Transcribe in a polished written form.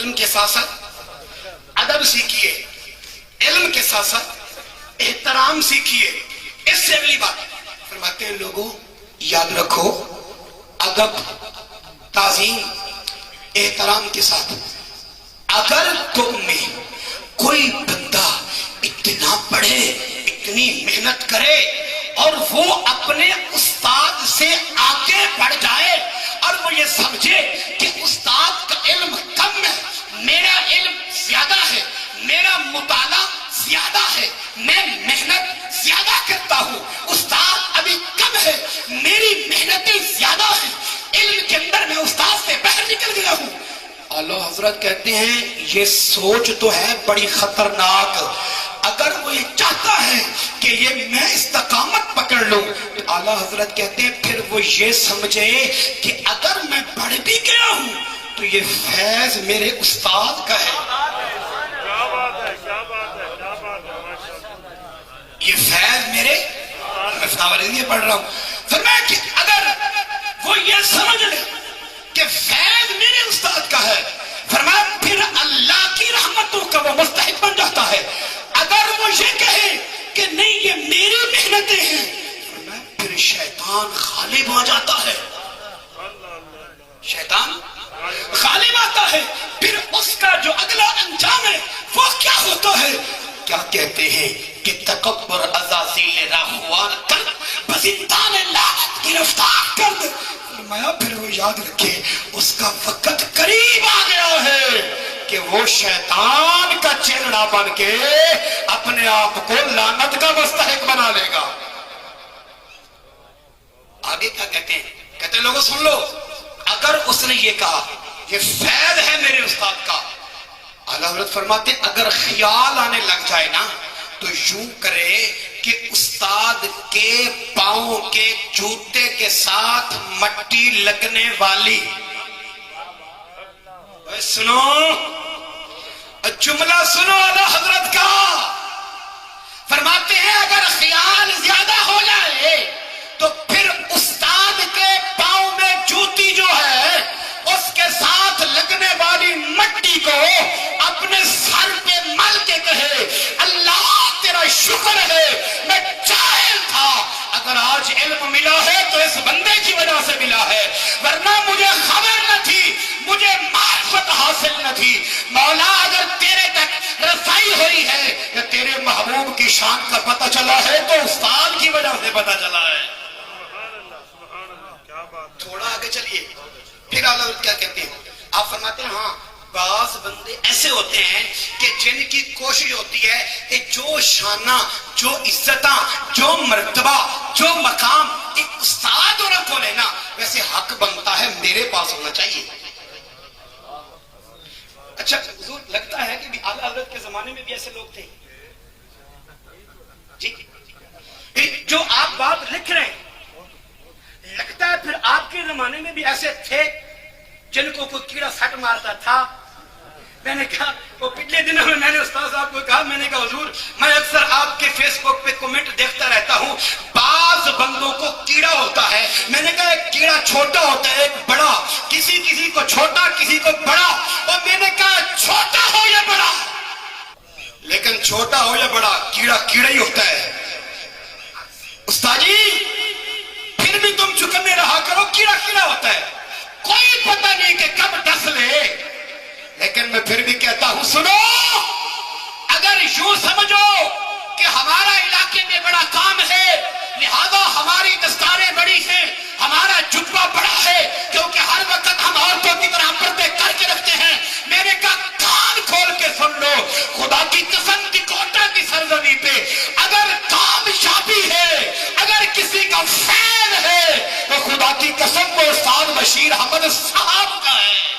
علم کے ساتھ ساتھ ادب سیکھیے، علم کے ساتھ ساتھ احترام سیکھیے۔ اس سے اگلی بات فرماتے ہیں لوگوں یاد رکھو ادب، تعظیم، احترام کے ساتھ اگر تم میں کوئی بندہ اتنا پڑھے، اتنی محنت کرے اور وہ اپنے استاد سے آگے بڑھ جائے اور وہ یہ سمجھے کہ استاد کا علم کم ہے، میرا علم زیادہ ہے، میرا مطالعہ زیادہ ہے، میں محنت زیادہ کرتا ہوں، استاد ابھی کم ہے، میری محنتیں زیادہ ہیں، علم کے اندر میں استاد سے باہر نکل گیا ہوں۔ اعلیٰ حضرت کہتے ہیں یہ سوچ تو ہے بڑی خطرناک۔ اگر وہ یہ چاہتا ہے کہ یہ میں استقامت پکڑ لوں تو اعلیٰ حضرت کہتے ہیں پھر وہ یہ سمجھے کہ اگر میں بڑھ بھی گیا ہوں تو یہ فیض میرے استاد کا ہے، یہ فیض میرے میں پڑھ رہا ہوں۔ فرمایا کہ اگر وہ یہ سمجھ لے کہ فیض میرے استاد کا ہے، فرمایا پھر اللہ کی رحمتوں کا وہ مستحق بن جاتا ہے۔ اگر وہ یہ کہے کہ نہیں یہ میری محنتیں ہیں، فرمایا پھر شیطان غالب آ جاتا ہے، شیطان غالب آتا ہے۔ پھر اس کا جو اگلا انجام ہے وہ کیا ہوتا ہے؟ کیا کہتے ہیں کہ تکبر عزازیل راہوار کر بزندان لعنت گرفتار کر دے۔ فرمایا پھر وہ یاد رکھے اس کا وقت قریب آ گیا ہے کہ وہ شیطان کا چہرہ بن کے اپنے آپ کو لعنت کا مستحق بنا لے گا۔ آگے کیا کہتے ہیں؟ کہتے ہیں لوگوں سن لو، اگر اس نے یہ کہا یہ فیض ہے میرے استاد کا، اعلیٰ حضرت فرماتے اگر خیال آنے لگ جائے نا تو یوں کرے کہ استاد کے پاؤں کے جوتے کے ساتھ مٹی لگنے والی، سنو جملہ سنو اعلیٰ حضرت کا، فرماتے ہیں اگر خیال زیادہ ہو جائے تو پھر استاد کے پاؤں میں جوتی جو ہے اس کے ساتھ لگنے والی مٹی کو اپنے سر پہ مل کے کہے اللہ تیرا شکر ہے میں جاہل تھا، اگر آج علم ملا ہے تو اس بندے کی وجہ سے ملا ہے، ورنہ مجھے خبر نہ تھی، مجھے معرفت حاصل نہ تھی۔ مولا اگر تیرے تک رسائی ہوئی ہے یا تیرے محبوب کی شان کا پتہ چلا ہے تو استاد کی وجہ سے پتہ چلا ہے۔ تھوڑا آگے چلیے پھر اعلیٰ حضرت کیا کہتے ہیں؟ آپ فرماتے ہیں ہاں بعض بندے ایسے ہوتے ہیں کہ جن کی کوشش ہوتی ہے کہ جو شانہ، جو عزتاں، جو مرتبہ، جو مقام ایک استاد اور کو لینا ویسے حق بنتا ہے میرے پاس ہونا چاہیے۔ اچھا حضور لگتا ہے کہ اعلیٰ حضرت کے زمانے میں بھی ایسے لوگ تھے جی؟ جو آپ بات لکھ رہے ہیں لگتا ہے پھر آپ کے زمانے میں بھی ایسے تھے جن کو کوئی کیڑا سٹ مارتا تھا؟ میں نے کہا وہ پچھلے دنوں میں نے استاد صاحب کو کہا، میں نے کہا حضور میں اکثر آپ کے فیس بک پہ کمنٹ دیکھتا رہتا ہوں، بعض بندوں کو کیڑا ہوتا ہے، میں نے کہا ایک کیڑا چھوٹا ہوتا ہے ایک بڑا، کسی کو چھوٹا کسی کو بڑا، اور میں نے کہا چھوٹا ہو یا بڑا لیکن چھوٹا ہو یا بڑا کیڑا کیڑا ہی ہوتا ہے۔ استاد جی پھر بھی تم چکنے رہا کرو، کیڑا کیڑا ہوتا ہے، کوئی پتہ نہیں کہ کب ڈس لے، لیکن میں پھر بھی کہتا ہوں سنو، اگر یوں سمجھو کہ ہمارا علاقے میں بڑا کام ہے لہذا ہماری دستاریں بڑی ہیں، ہمارا جتبہ بڑا ہے کیونکہ ہر وقت ہم عورتوں کی طرح پردے کر کے رکھتے ہیں، میرے کا کان کھول کے سن لو، خدا کی قسم ٹکوٹا کی سرزمین پہ اگر کامیابی ہے، اگر کسی کا فیض ہے تو خدا کی قسم وہ استاد بشیر احمد صاحب کا ہے۔